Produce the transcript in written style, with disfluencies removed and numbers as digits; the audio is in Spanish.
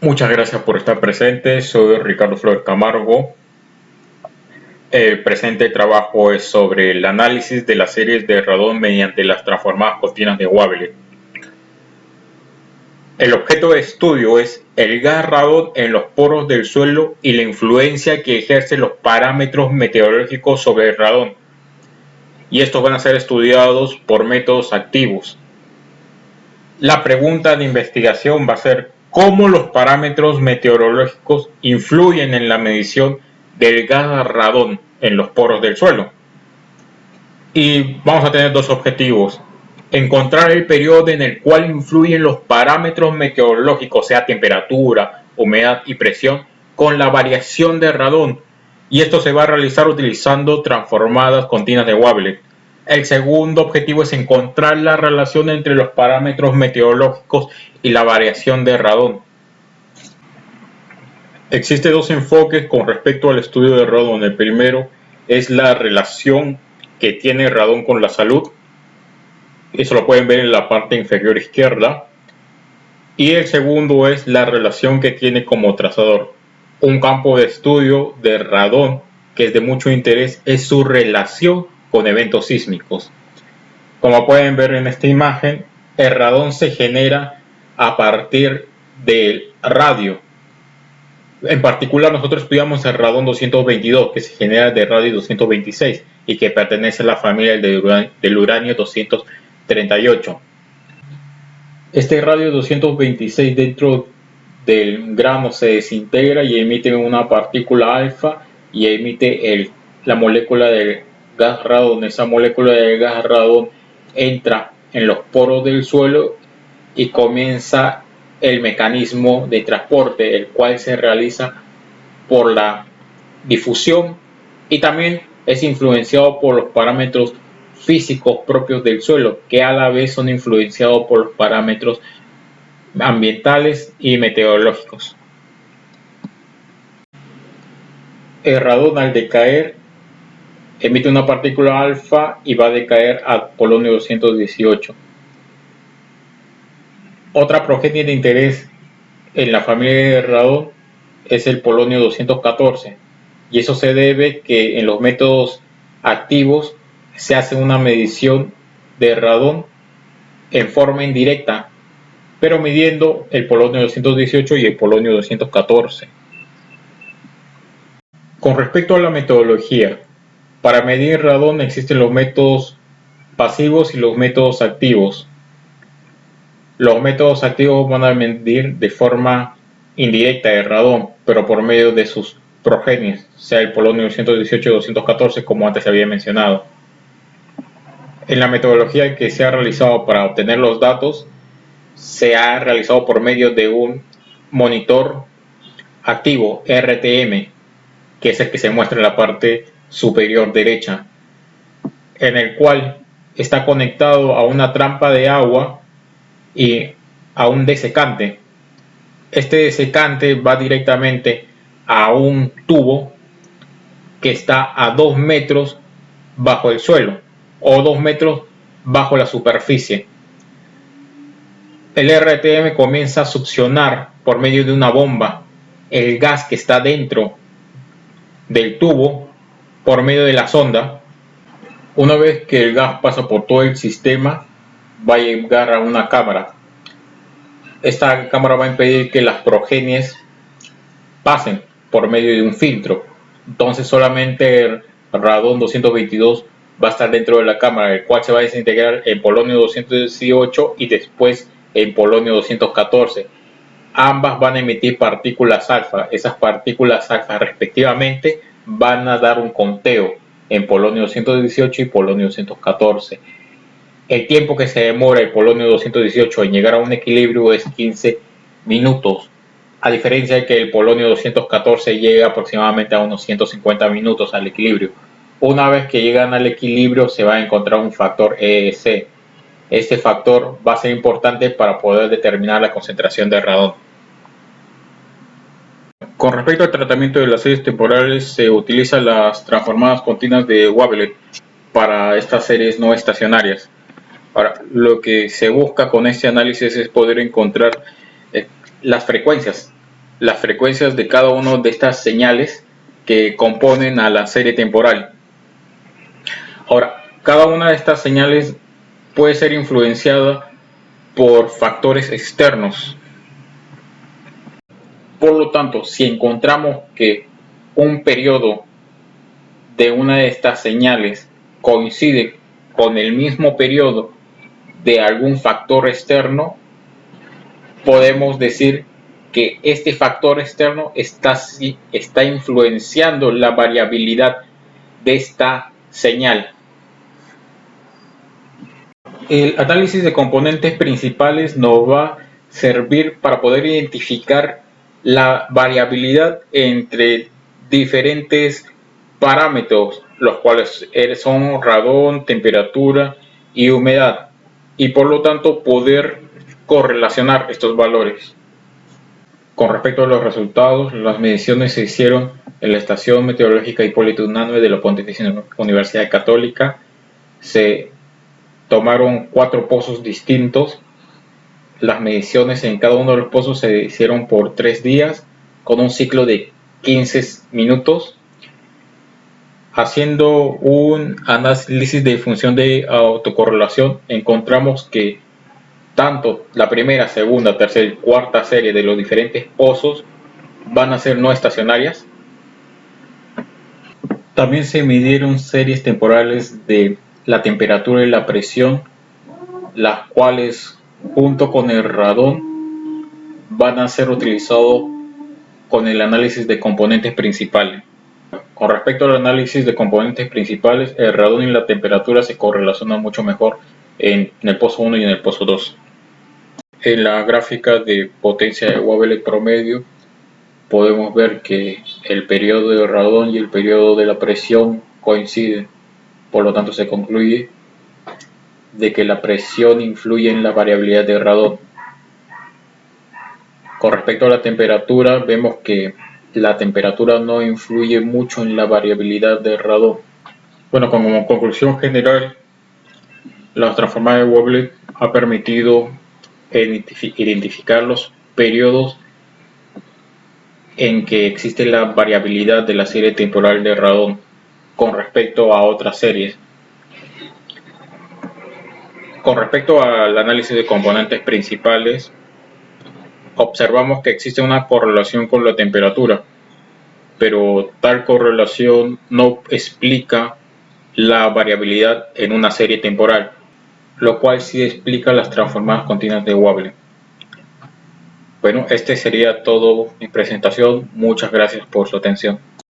Muchas gracias por estar presente. Soy Ricardo Flores Camargo. El presente trabajo es sobre el análisis de las series de radón mediante las transformadas continuas de Wavelet. El objeto de estudio es el gas radón en los poros del suelo y la influencia que ejercen los parámetros meteorológicos sobre el radón. Y estos van a ser estudiados por métodos activos. La pregunta de investigación va a ser cómo los parámetros meteorológicos influyen en la medición del gas radón en los poros del suelo. Y vamos a tener dos objetivos: encontrar el periodo en el cual influyen los parámetros meteorológicos, sea temperatura, humedad y presión, con la variación de radón, y esto se va a realizar utilizando transformadas continuas de Wavelet. El segundo objetivo es encontrar la relación entre los parámetros meteorológicos y la variación de radón. Existen dos enfoques con respecto al estudio de radón. El primero es la relación que tiene el radón con la salud. Eso lo pueden ver en la parte inferior izquierda. Y el segundo es la relación que tiene como trazador. Un campo de estudio de radón que es de mucho interés es su relación con eventos sísmicos. Como pueden ver en esta imagen, el radón se genera a partir del radio. En particular, nosotros estudiamos el radón 222, que se genera de radio 226 y que pertenece a la familia del uranio 238. Este radio 226 dentro del grano se desintegra y emite una partícula alfa y emite la molécula del gas radón. Esa molécula del gas radón entra en los poros del suelo y comienza el mecanismo de transporte, el cual se realiza por la difusión y también es influenciado por los parámetros físicos propios del suelo, que a la vez son influenciados por los parámetros ambientales y meteorológicos. El radón, al decaer, emite una partícula alfa y va a decaer al polonio 218. Otra progenie de interés en la familia de radón es el polonio 214, y eso se debe que en los métodos activos se hace una medición de radón en forma indirecta, pero midiendo el polonio 218 y el polonio 214. Con respecto a la metodología, para medir radón existen los métodos pasivos y los métodos activos. Los métodos activos van a medir de forma indirecta el radón, pero por medio de sus progenies, sea el polonio 218 y 214, como antes había mencionado. En la metodología que se ha realizado para obtener los datos, se ha realizado por medio de un monitor activo RTM, que es el que se muestra en la parte superior derecha, en el cual está conectado a una trampa de agua y a un desecante. Este desecante va directamente a un tubo que está a 2 metros bajo el suelo o 2 metros bajo la superficie. El RTM comienza a succionar por medio de una bomba el gas que está dentro del tubo por medio de la sonda. Una vez que el gas pasa por todo el sistema, va a llegar a una cámara. Esta cámara va a impedir que las progenies pasen por medio de un filtro. Entonces solamente el radón 222 va a estar dentro de la cámara, el cual se va a desintegrar en polonio 218 y después en polonio 214. Ambas van a emitir partículas alfa. Esas partículas alfa respectivamente van a dar un conteo en polonio 218 y polonio 214. El tiempo que se demora el polonio 218 en llegar a un equilibrio es 15 minutos, a diferencia de que el polonio 214 llega aproximadamente a unos 150 minutos al equilibrio. Una vez que llegan al equilibrio se va a encontrar un factor EEC. Este factor va a ser importante para poder determinar la concentración de radón. Con respecto al tratamiento de las series temporales, se utilizan las transformadas continuas de Wavelet para estas series no estacionarias. Ahora, lo que se busca con este análisis es poder encontrar las frecuencias las frecuencias de cada una de estas señales que componen a la serie temporal. Ahora, cada una de estas señales puede ser influenciada por factores externos. Por lo tanto, si encontramos que un periodo de una de estas señales coincide con el mismo periodo de algún factor externo, podemos decir que este factor externo está influenciando la variabilidad de esta señal. El análisis de componentes principales nos va a servir para poder identificar la variabilidad entre diferentes parámetros, los cuales son radón, temperatura y humedad, y por lo tanto poder correlacionar estos valores. Con respecto a los resultados, las mediciones se hicieron en la Estación Meteorológica Hipólito Unanue de la Pontificia Universidad Católica. Se tomaron 4 pozos distintos. Las mediciones en cada uno de los pozos se hicieron por 3 días con un ciclo de 15 minutos. Haciendo un análisis de función de autocorrelación, encontramos que tanto la primera, segunda, tercera y cuarta serie de los diferentes pozos van a ser no estacionarias. También se midieron series temporales de la temperatura y la presión, las cuales junto con el radón van a ser utilizados con el análisis de componentes principales. Con respecto al análisis de componentes principales, el radón y la temperatura se correlacionan mucho mejor en el pozo 1 y en el pozo 2. En la gráfica de potencia de Wavelet promedio podemos ver que el periodo de radón y el periodo de la presión coinciden. Por lo tanto, se concluye de que la presión influye en la variabilidad de radón. Con respecto a la temperatura, vemos que la temperatura no influye mucho en la variabilidad de radón. Bueno, como conclusión general, la transformada de Wavelet ha permitido identificar los periodos en que existe la variabilidad de la serie temporal de radón con respecto a otras series. Con respecto al análisis de componentes principales, observamos que existe una correlación con la temperatura, pero tal correlación no explica la variabilidad en una serie temporal, lo cual sí explica las transformadas continuas de Wavelet. Bueno, este sería todo mi presentación. Muchas gracias por su atención.